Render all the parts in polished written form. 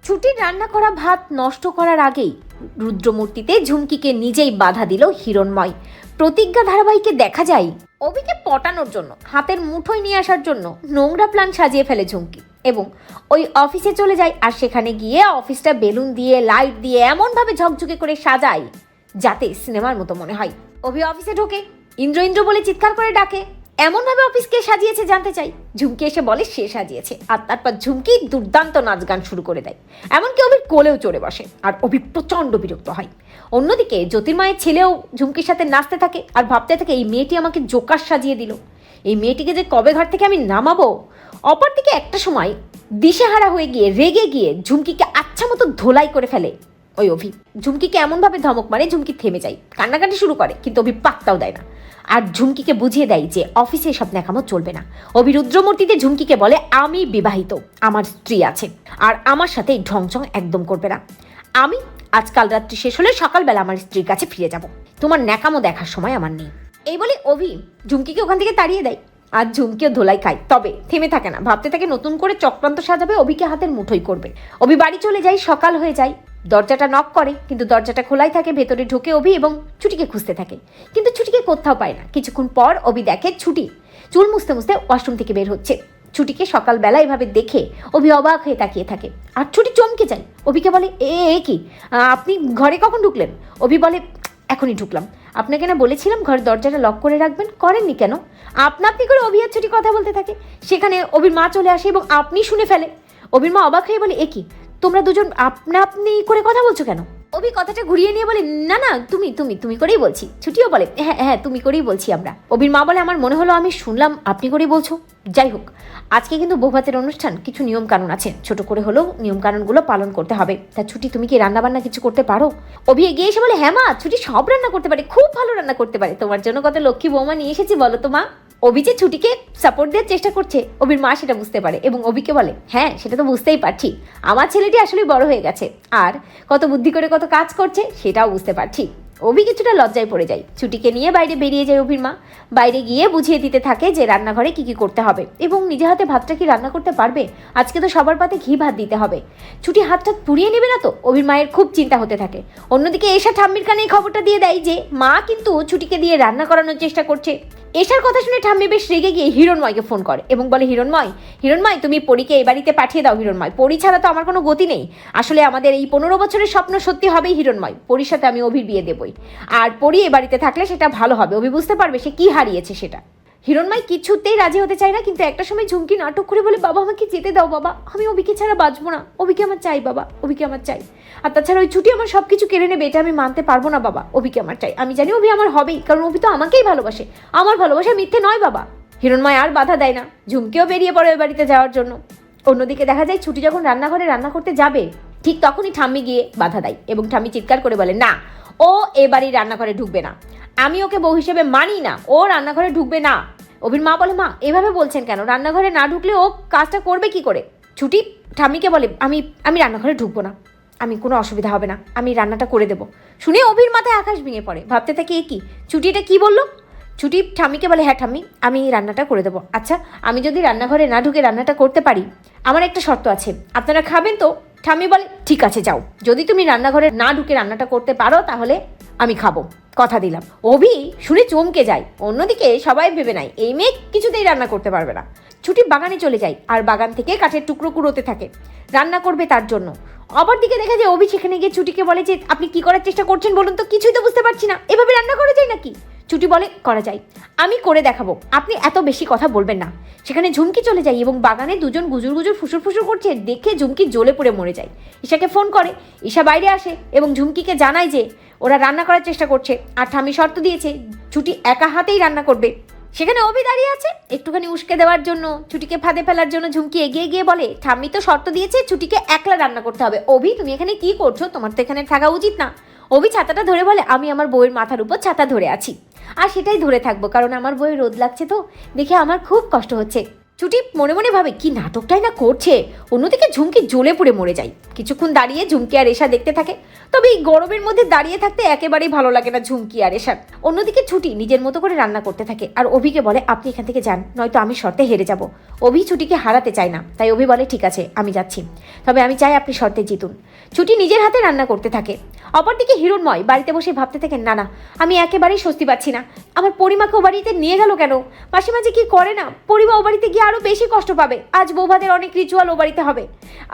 ছুটির রান্না করা ভাত নষ্ট করার আগেই রুদ্রমূর্তিতে ঝুমকিকে নিজেই বাধা দিল হিরণময়। প্রতিজ্ঞা ধারাবাহিকে দেখা যায় অভিকে পটানোর জন্য, হাতের মুঠোয় নিয়ে আসার জন্য নোংরা প্ল্যান সাজিয়ে ফেলে ঝুমকি এবং ওই অফিসে চলে যায়। আর সেখানে গিয়ে অফিসটা বেলুন দিয়ে লাইট দিয়ে এমনভাবে ঝকঝকে করে সাজায় যাতে সিনেমার মতো মনে হয়। অভি অফিসে ঢোকে, ইন্দ্র ইন্দ্র বলে চিৎকার করে ডাকে। এমনভাবে অফিস কে সাজিয়েছে জানতে চাই। ঝুমকি এসে বলে সে সাজিয়েছে, আর তারপর ঝুমকি দুর্দান্ত নাচ গান শুরু করে দেয়, এমনকি অভির কোলেও চড়ে বসে। আর অভি প্রচণ্ড বিরক্ত হয়। অন্যদিকে জ্যোতির্ময়ের ছেলেও ঝুমকির সাথে নাচতে থাকে আর ভাবতে থাকে এই মেয়েটি আমাকে জোকার সাজিয়ে দিল, এই মেয়েটিকে যে কবে ঘর থেকে আমি নামাবো। অপরদিকে একটা সময় দিশেহারা হয়ে গিয়ে রেগে গিয়ে ঝুমকিকে আচ্ছা মতো ধোলাই করে ফেলে ওই অভি। ঝুমকিকে এমনভাবে ধমক মারে ঝুমকি থেমে যায়, কান্নাকাটি শুরু করে, কিন্তু অভি পাত্তাও দেয় না। আর ঝুমকিকে বুঝিয়ে দেয় যে অফিসে সব ন্যাকামো চলবে না। অভি রুদ্রমূর্তিতে ঝুমকিকে বলে আমি বিবাহিত, আমার স্ত্রী আছে, আর আমার সাথে এই ঢংচং একদম করবে না। আমি আজকাল রাত্রি শেষ হলে সকালবেলা আমার স্ত্রীর কাছে ফিরে যাব, তোমার ন্যাকামো দেখার সময় আমার নেই। এই বলে অভি ঝুমকিকে ওখান থেকে তাড়িয়ে দেয়। আর ঝুমকিও ধোলাই খায়, তবে থেমে থাকে না, ভাবতে থাকে নতুন করে চক্রান্ত সাজাবে, অভিকে হাতের মুঠোই করবে। অভি বাড়ি চলে যায়, সকাল হয়ে যায়। দরজাটা নক করে, কিন্তু দরজাটা খোলাই থাকে। ভেতরে ঢোকে অভি এবং ছুটিকে খুঁজতে থাকে, কিন্তু ছুটিকে কোথাও পায় না। কিছুক্ষণ পর অভি দেখে ছুটি চুল মুছতে মুছতে ওয়াশরুম থেকে বের হচ্ছে। ছুটিকে সকালবেলা এভাবে দেখে অভি অবাক হয়ে তাকিয়ে থাকে, আর ছুটি চমকে যায়। অভিকে বলে এ কি, আপনি ঘরে কখন ঢুকলেন? অভি বলে এখনই ঢুকলাম, আপনাকে না বলেছিলাম ঘরের দরজাটা লক করে রাখবেন, করেননি কেন? আপনি করে অভি আর ছুটি কথা বলতে থাকে। সেখানে অভির মা চলে আসে এবং আপনি শুনে ফেলে। অভির মা অবাক হয়ে বলে এ কি, তোমরা দুজন আপনি করে কথা বলছো কেন? অভি কথাটা ঘুরিয়ে নিয়ে বলে না না, তুমি তুমি তুমি করেই বলছি। ছুটিও বলে হ্যাঁ হ্যাঁ তুমি করেই বলছি আমরা। অভির মা বলে আমার মনে হলো আমি শুনলাম আপনি করেই বলছো। যাই হোক, আজকে কিন্তু বৌভাতের অনুষ্ঠান, কিছু নিয়ম কানুন আছে, ছোট করে হলেও নিয়ম কানুনগুলো পালন করতে হবে। তা ছুটি তুমি কি রান্না বান্না কিছু করতে পারো? অভি এগিয়ে এসে বলে হ্যাঁ মা, ছুটি সব রান্না করতে পারে, খুব ভালো রান্না করতে পারে, তোমার জন্য কত লক্ষ্মী বৌমা নিয়ে এসেছি বলো তো মা। অভি যে ছুটিকে সাপোর্ট দেওয়ার চেষ্টা করছে, অভির মা সেটা বুঝতে পারে এবং অভিকে বলে হ্যাঁ সেটা তো বুঝতেই পারছি, আমার ছেলেটি আসলে বড় হয়ে গেছে আর কত বুদ্ধি করে কত কাজ করছে সেটাও বুঝতে পারছি। অভি কিছুটা লজ্জায় পড়ে যায়। ছুটিকে নিয়ে বাইরে বেরিয়ে যায় অভির মা। বাইরে গিয়ে বুঝিয়ে দিতে থাকে যে রান্নাঘরে কি কি করতে হবে এবং নিজে হাতে ভাতটা কি রান্না করতে পারবে। আজকে তো সবার পাতে ঘি ভাত দিতে হবে। ছুটি হাতটা পুড়িয়ে নেবে না তো? অভির মায়ের খুব চিন্তা হতে থাকে। অন্যদিকে এশা ঠাম্মির কানে এই খবরটা দিয়ে দেয় যে মা কিন্তু ছুটিকে দিয়ে রান্না করানোর চেষ্টা করছে। এশার কথা শুনে ঠাম্মি বেশ রেগে গিয়ে হিরণময়কে ফোন করে এবং বলে হিরণময় তুমি পরীকে এই বাড়িতে পাঠিয়ে দাও। হিরণময়, পরী ছাড়া তো আমার কোনো গতি নেই। আসলে আমাদের এই 15 বছরের স্বপ্ন সত্যি হবেই হিরণময়, পরীর সাথে আমি অভির বিয়ে দেবই, আর পরী এ বাড়িতে থাকলে সেটা ভালো হবে। অভি বুঝতে পারবে সে কি হারিয়েছে সেটা। হিরণময় কিছুতেই রাজি হতে চায় না, কিন্তু একটা সময় ঝুমকি নাটক করে বলে বাবা আমাকে যেতে দাও বাবা, আমি অভিকে ছাড়া বাঁচবো না, অভিকে আমার চাই বাবা, অভিকে আমার চাই। আর তাছাড়া ওই ছুটি আমার সব কিছু কেড়ে নেবে, এটা আমি মানতে পারবো না বাবা, অভিকে আমার চাই। আমি জানি অভি আমার হবেই, কারণ অভি তো আমাকেই ভালোবাসে, আমার ভালোবাসা মিথ্যে নয় বাবা। হিরণময় আর বাধা দেয় না, ঝুমকিও বেরিয়ে পড়ে ওই বাড়িতে যাওয়ার জন্য। অন্যদিকে দেখা যায় ছুটি যখন রান্নাঘরে রান্না করতে যাবে, ঠিক তখনই ঠাম্মি গিয়ে বাধা দেয় এবং ঠাম্মি চিৎকার করে বলে না, ও এ বাড়ির রান্নাঘরে ঢুকবে না, আমি ওকে বউ হিসেবে মানি না, ও রান্নাঘরে ঢুকবে না। অভির মা বলে মা এভাবে বলছেন কেন, রান্নাঘরে না ঢুকলে ও কাজটা করবে কি করে? ছুটি ঠাম্মিকে বলে আমি রান্নাঘরে ঢুকবো না, আমি কোনো অসুবিধা হবে না, আমি রান্নাটা করে দেবো। শুনে অভির মাথায় আকাশ ভেঙে পড়ে, ভাবতে থাকে এ কি, ছুটি এটা কি বললো? ছুটি ঠাম্মিকে বলে হ্যাঁ ঠাম্মি আমি রান্নাটা করে দেবো। আচ্ছা আমি যদি রান্নাঘরে না ঢুকে রান্নাটা করতে পারি, আমার একটা শর্ত আছে, আপনারা খাবেন তো? ঠাম্মি বলে ঠিক আছে যাও, যদি তুমি রান্নাঘরে না ঢুকে রান্নাটা করতে পারো তাহলে আমি খাবো, কথা দিলাম। অভি শুনে চমকে যায়। অন্যদিকে সবাই ভেবে নেয় এই মেয়ে কিছুতেই রান্না করতে পারবে না। ছুটি বাগানে চলে যায় আর বাগান থেকে কাঠের টুকরো কুড়োতে থাকে, রান্না করবে তার জন্য। অপরদিকে দেখা যায় অভি সেখানে গিয়ে ছুটিকে বলে যে আপনি কি করার চেষ্টা করছেন বলুন তো, কিছুই তো বুঝতে পারছি না, এভাবে রান্না করা যায় নাকি? ছুটি বলে করা যায়, আমি করে দেখাবো, আপনি এত বেশি কথা বলবেন না। সেখানে ঝুমকি চলে যায় এবং বাগানে দুজন গুজুর গুজুর ফুসুর ফুসুর করছে দেখে ঝুমকি জ্বলে পড়ে মরে যায়। ঈশাকে ফোন করে, ঈশা বাইরে আসে এবং ঝুমকিকে জানায় যে ওরা রান্না করার চেষ্টা করছে আর ঠাম্মি শর্ত দিয়েছে ছুটি একা হাতেই রান্না করবে। সেখানে অভি দাঁড়িয়ে আছে একটুখানি উস্কে দেওয়ার জন্য, ছুটিকে ফাঁদে ফেলার জন্য। ঝুমকি এগিয়ে গিয়ে বলে ঠাম্মি তো শর্ত দিয়েছে ছুটিকে একলা রান্না করতে হবে। অভি তুমি এখানে কি করছো, তোমার তো এখানে থাকা উচিত না। অভি ছাতাটা ধরে বলে আমি আমার বউয়ের মাথার উপর ছাতা ধরে আছি আর সেটাই ধরে থাকবো, কারণ আমার বউয়ের রোদ লাগছে তো দেখে আমার খুব কষ্ট হচ্ছে। ছুটি মনে মনে ভাবে কি নাটকটাই না করছে। অন্যদিকে ঝুমকি জ্বলে পুড়ে মরে যায়। কিছুক্ষণ দাঁড়িয়ে ঝুমকি আর এশা দেখতে থাকে। তবে এই গরমের মধ্যে দাঁড়িয়ে থাকতে একেবারেই ভালো লাগে না ঝুমকি আর এশার। অন্যদিকে ছুটি নিজের মতো করে রান্না করতে থাকে আর অভিকে বলে আপনি এখান থেকে যান, নয়তো আমি শর্তে হেরে যাব। অভি ছুটিকে হারাতে চায় না, তাই অভি বলে ঠিক আছে আমি যাচ্ছি, তবে আমি চাই আপনি শর্তে জিতুন। ছুটি নিজের হাতে রান্না করতে থাকে। অপরদিকে হিরণময় বাড়িতে বসে ভাবতে থাকেন না না, আমি একেবারেই স্বস্তি পাচ্ছি না। আমার পরিমাকে ও বাড়িতে নিয়ে গেল কেন? মাঝে মাঝে কি করে না, পরিমা ও বাড়িতে গিয়ে আরো বেশি কষ্ট পাবে। আজ বৌভাতের অনেক রিচুয়াল ও বাড়িতে হবে,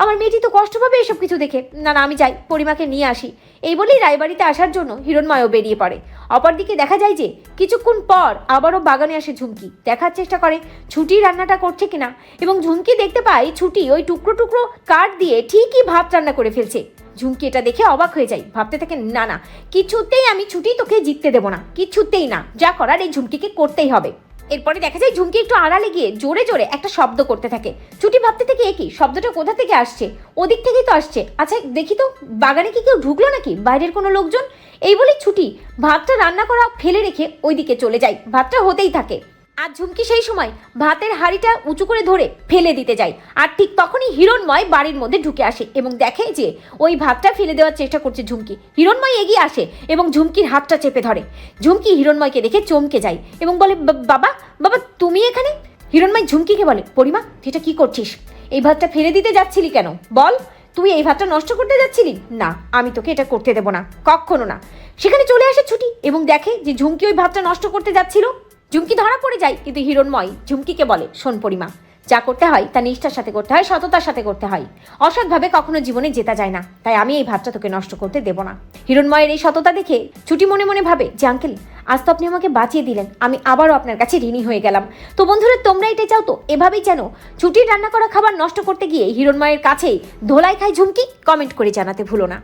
আমার মেয়েটি তো কষ্ট পাবে এসব কিছু দেখে। না না আমি যাই, পরিমাকে নিয়ে আসি। এই বলেই রায়বাড়িতে আসার জন্য হিরণময়ও বেরিয়ে পড়ে। অপরদিকে দেখা যায় যে কিছুক্ষণ পর আবারও বাগানে আসে ঝুমকি। দেখার চেষ্টা করে ছুটি রান্নাটা করছে কিনা, এবং ঝুমকি দেখতে পায় ছুটি ওই টুকরো টুকরো কাঠ দিয়ে ঠিকই ভাত রান্না করে ফেলছে। ঝুমকি এটা দেখে অবাক হয়ে যায়, ভাবতে থাকে না না, কিছুতেই আমি ছুটি তোকে জিততে দেবো না, কিছুতেই না, যা করার এই ঝুমকিকে করতেই হবে। এরপরে দেখা যায় ঝুমকি একটু আড়ালে গিয়ে জোরে জোরে একটা শব্দ করতে থাকে। ছুটি ভাবতে থাকে একই শব্দটা কোথা থেকে আসছে, ওদিক থেকেই তো আসছে। আচ্ছা দেখি তো বাগানে কি কেউ ঢুকলো নাকি, বাইরের কোনো লোকজন। এই বলে ছুটি ভাতটা রান্না করা ফেলে রেখে ওইদিকে চলে যায়। ভাতটা হতেই থাকে আর ঝুমকি সেই সময় ভাতের হাঁড়িটা উঁচু করে ধরে ফেলে দিতে যায়। আর ঠিক তখনই হিরণময় বাড়ির মধ্যে ঢুকে আসে এবং দেখে যে ওই ভাতটা ফেলে দেওয়ার চেষ্টা করছে ঝুমকি। হিরণময় এগিয়ে আসে এবং ঝুমকির হাতটা চেপে ধরে। ঝুমকি হিরণময়কে দেখে চমকে যায় এবং বলে বাবা বাবা তুমি এখানে? হিরণময় ঝুমকিকে বলে পরিমা তুই এটা কি করছিস? এই ভাতটা ফেলে দিতে যাচ্ছিলি কেন বল? তুই এই ভাতটা নষ্ট করতে যাচ্ছিলি? না আমি তোকে এটা করতে দেবো না, কখনো না। সেখানে চলে আসে ছুটি এবং দেখে যে ঝুমকি ওই ভাতটা নষ্ট করতে যাচ্ছিল। ঝুমকি ধরা পড়ে যায়, কিন্তু হিরণময় ঝুমকিকে বলে শোন পরিমা, যা করতে হয় তা নিষ্ঠার সাথে করতে হয়, সততার সাথে করতে হয়। অসৎভাবে কখনো জীবনে জেতা যায় না, তাই আমি এই ভাতটা তোকে নষ্ট করতে দেব না। হিরণময়ের এই সততা দেখে ছুটি মনে মনে ভাবে যে আঙ্কেল আজ তো আপনি আমাকে বাঁচিয়ে দিলেন, আমি আবারও আপনার কাছে ঋণী হয়ে গেলাম। তো বন্ধুরা তোমরা এটা চাও তো এভাবেই যেন ছুটির রান্না করা খাবার নষ্ট করতে গিয়ে হিরণময়ের কাছেই ধোলাই খায় ঝুমকি? কমেন্ট করে জানাতে ভুলো না।